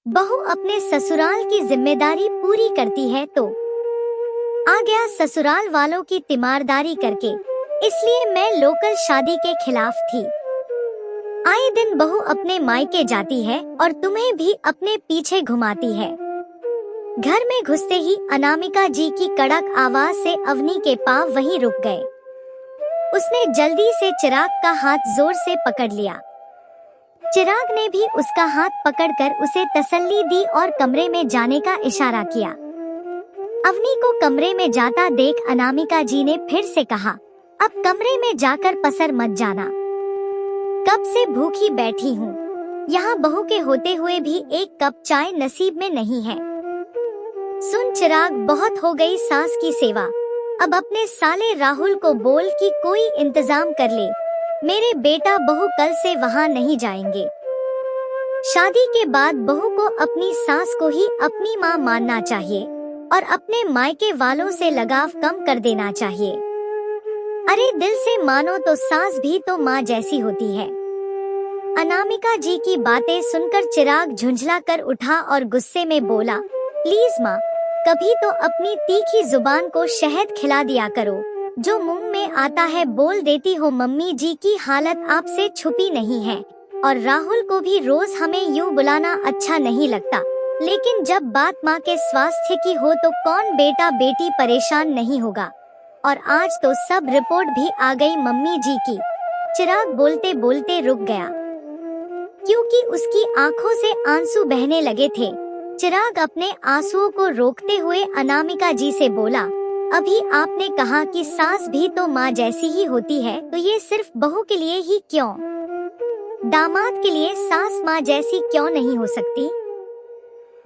बहू अपने ससुराल की जिम्मेदारी पूरी करती है तो आ गया ससुराल वालों की तीमारदारी करके, इसलिए मैं लोकल शादी के खिलाफ थी। आए दिन बहू अपने मायके जाती है और तुम्हें भी अपने पीछे घुमाती है। घर में घुसते ही अनामिका जी की कड़क आवाज से अवनी के पांव वहीं रुक गए। उसने जल्दी से चिराग का हाथ जोर से पकड़ लिया। चिराग ने भी उसका हाथ पकड़कर उसे तसल्ली दी और कमरे में जाने का इशारा किया। अवनी को कमरे में जाता देख अनामिका जी ने फिर से कहा, अब कमरे में जाकर पसर मत जाना। कब से भूखी बैठी हूँ, यहाँ बहू के होते हुए भी एक कप चाय नसीब में नहीं है। सुन चिराग, बहुत हो गई सास की सेवा, अब अपने साले राहुल को बोल कि कोई इंतजाम कर ले। मेरे बेटा बहू कल से वहाँ नहीं जाएंगे। शादी के बाद बहू को अपनी सास को ही अपनी माँ मानना चाहिए और अपने मायके वालों से लगाव कम कर देना चाहिए। अरे दिल से मानो तो सास भी तो माँ जैसी होती है। अनामिका जी की बातें सुनकर चिराग झुंझला कर उठा और गुस्से में बोला, प्लीज माँ, कभी तो अपनी तीखी जुबान को शहद खिला दिया करो, जो मुंह में आता है बोल देती हो। मम्मी जी की हालत आपसे छुपी नहीं है और राहुल को भी रोज हमें यूं बुलाना अच्छा नहीं लगता, लेकिन जब बात माँ के स्वास्थ्य की हो तो कौन बेटा बेटी परेशान नहीं होगा। और आज तो सब रिपोर्ट भी आ गई मम्मी जी की। चिराग बोलते बोलते रुक गया क्योंकि उसकी आंखों से आंसू बहने लगे थे। चिराग अपने आंसुओं को रोकते हुए अनामिका जी से बोला, अभी आपने कहा कि सास भी तो माँ जैसी ही होती है, तो ये सिर्फ बहू के लिए ही क्यों, दामाद के लिए सास माँ जैसी क्यों नहीं हो सकती?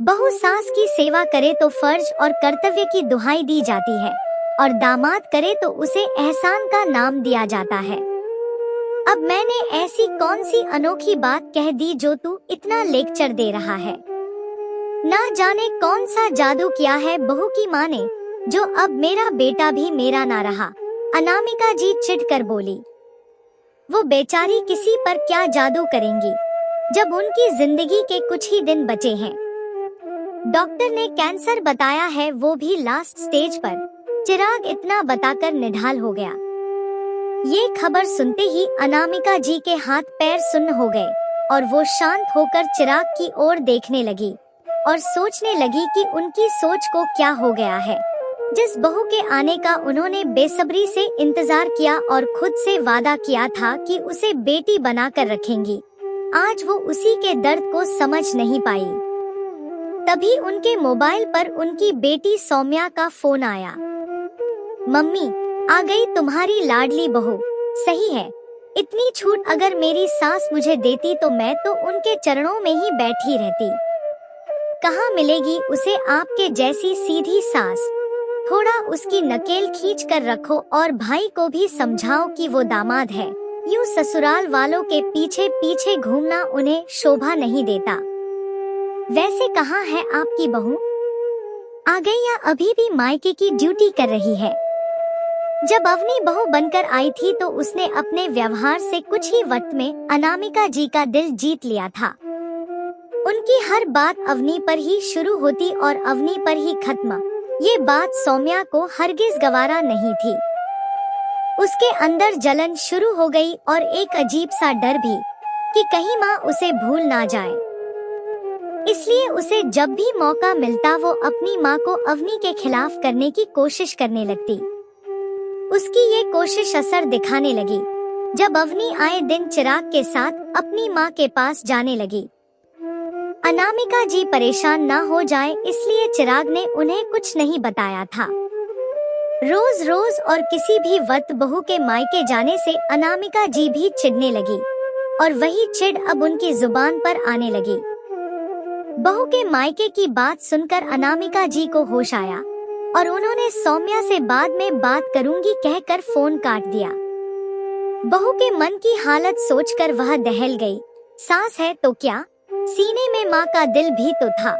बहू सास की सेवा करे तो फर्ज और कर्तव्य की दुहाई दी जाती है और दामाद करे तो उसे एहसान का नाम दिया जाता है। अब मैंने ऐसी कौन सी अनोखी बात कह दी जो तू इतना लेक्चर दे रहा है? ना जाने कौन सा जादू किया है बहू की माँ ने, जो अब मेरा बेटा भी मेरा ना रहा। अनामिका जी चिढ़कर बोली, वो बेचारी किसी पर क्या जादू करेंगी जब उनकी जिंदगी के कुछ ही दिन बचे हैं। डॉक्टर ने कैंसर बताया है, वो भी लास्ट स्टेज पर। चिराग इतना बताकर निढाल हो गया। ये खबर सुनते ही अनामिका जी के हाथ पैर सुन्न हो गए और वो शांत होकर चिराग की ओर देखने लगी और सोचने लगी कि उनकी सोच को क्या हो गया है। जिस बहू के आने का उन्होंने बेसब्री से इंतजार किया और खुद से वादा किया था कि उसे बेटी बनाकर रखेंगी, आज वो उसी के दर्द को समझ नहीं पाई। तभी उनके मोबाइल पर उनकी बेटी सौम्या का फोन आया। मम्मी, आ गई तुम्हारी लाडली बहू। सही है, इतनी छूट अगर मेरी सास मुझे देती तो मैं तो उनके चरणों में ही बैठी रहती। कहाँ मिलेगी उसे आपके जैसी सीधी सास। थोड़ा उसकी नकेल खींच कर रखो और भाई को भी समझाओ कि वो दामाद है। यूं ससुराल वालों के पीछे पीछे घूमना उन्हें शोभा नहीं देता। वैसे कहाँ है आपकी बहू? आ गई या अभी भी मायके की ड्यूटी कर रही है? जब अवनी बहू बनकर आई थी तो उसने अपने व्यवहार से कुछ ही वक्त में अनामिका जी का दिल जीत लिया था। उनकी हर बात अवनी पर ही शुरू होती और अवनी पर ही खत्म। ये बात सौम्या को हरगिज गवारा नहीं थी। उसके अंदर जलन शुरू हो गई और एक अजीब सा डर भी कि कहीं माँ उसे भूल ना जाए। इसलिए उसे जब भी मौका मिलता वो अपनी माँ को अवनी के खिलाफ करने की कोशिश करने लगती। उसकी ये कोशिश असर दिखाने लगी जब अवनी आए दिन चिराग के साथ अपनी माँ के पास जाने लगी। अनामिका जी परेशान ना हो जाए इसलिए चिराग ने उन्हें कुछ नहीं बताया था। रोज रोज और किसी भी वक्त बहू के मायके जाने से अनामिका जी भी चिढ़ने लगी और वही चिढ़ अब उनकी जुबान पर आने लगी। बहू के मायके की बात सुनकर अनामिका जी को होश आया और उन्होंने सौम्या से बाद में बात करूंगी कहकर फोन काट दिया। बहू के मन की हालत सोचकर वह दहल गई। सास है तो क्या, सीने में माँ का दिल भी तो था।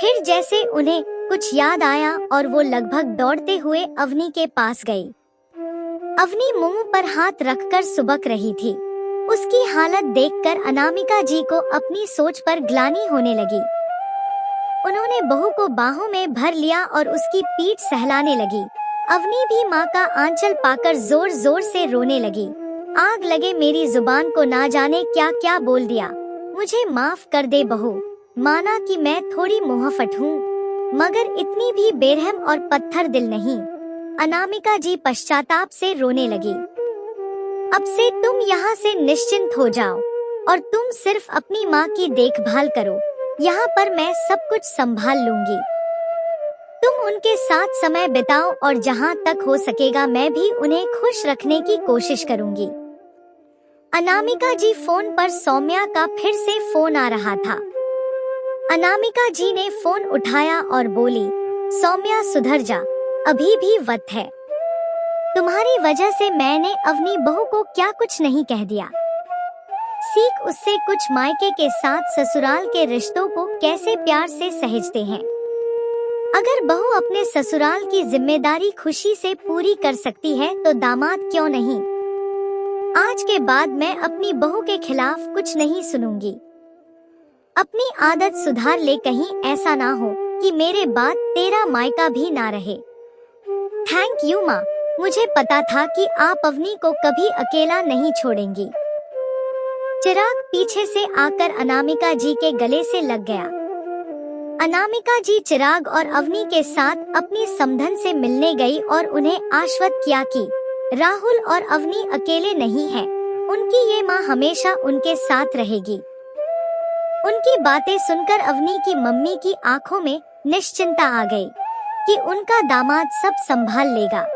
फिर जैसे उन्हें कुछ याद आया और वो लगभग दौड़ते हुए अवनी के पास गई। अवनी मुंह पर हाथ रखकर सुबक रही थी। उसकी हालत देखकर अनामिका जी को अपनी सोच पर ग्लानि होने लगी। उन्होंने बहू को बाहों में भर लिया और उसकी पीठ सहलाने लगी। अवनी भी माँ का आंचल पाकर जोर जोर से रोने लगी। आग लगे मेरी जुबान को, ना जाने क्या क्या बोल दिया। मुझे माफ कर दे बहू, माना कि मैं थोड़ी मुहफट हूँ, मगर इतनी भी बेरहम और पत्थर दिल नहीं। अनामिका जी पश्चाताप से रोने लगी। अब से तुम यहाँ से निश्चिंत हो जाओ और तुम सिर्फ अपनी माँ की देखभाल करो। यहाँ पर मैं सब कुछ संभाल लूंगी। तुम उनके साथ समय बिताओ और जहाँ तक हो सकेगा मैं भी उन्हें खुश रखने की कोशिश करूंगी। अनामिका जी फोन पर सौम्या का फिर से फोन आ रहा था। अनामिका जी ने फोन उठाया और बोली, सौम्या सुधर जा, अभी भी वक्त है। तुम्हारी वजह से मैंने अवनी बहू को क्या कुछ नहीं कह दिया। सीख उससे कुछ मायके के साथ ससुराल के रिश्तों को कैसे प्यार से सहेजते हैं। अगर बहू अपने ससुराल की जिम्मेदारी खुशी से पूरी कर सकती है तो दामाद क्यों नहीं। आज के बाद मैं अपनी बहू के खिलाफ कुछ नहीं सुनूंगी। अपनी आदत सुधार ले, कहीं ऐसा ना हो कि मेरे बाद तेरा मायका भी ना रहे। थैंक यू माँ, मुझे पता था कि आप अवनी को कभी अकेला नहीं छोड़ेंगी। चिराग पीछे से आकर अनामिका जी के गले से लग गया। अनामिका जी चिराग और अवनी के साथ अपनी समधन से मिलने गई और उन्हें आश्वस्त किया कि राहुल और अवनी अकेले नहीं हैं। उनकी ये माँ हमेशा उनके साथ रहेगी। उनकी बातें सुनकर अवनी की मम्मी की आंखों में निश्चिंता आ गई कि उनका दामाद सब संभाल लेगा।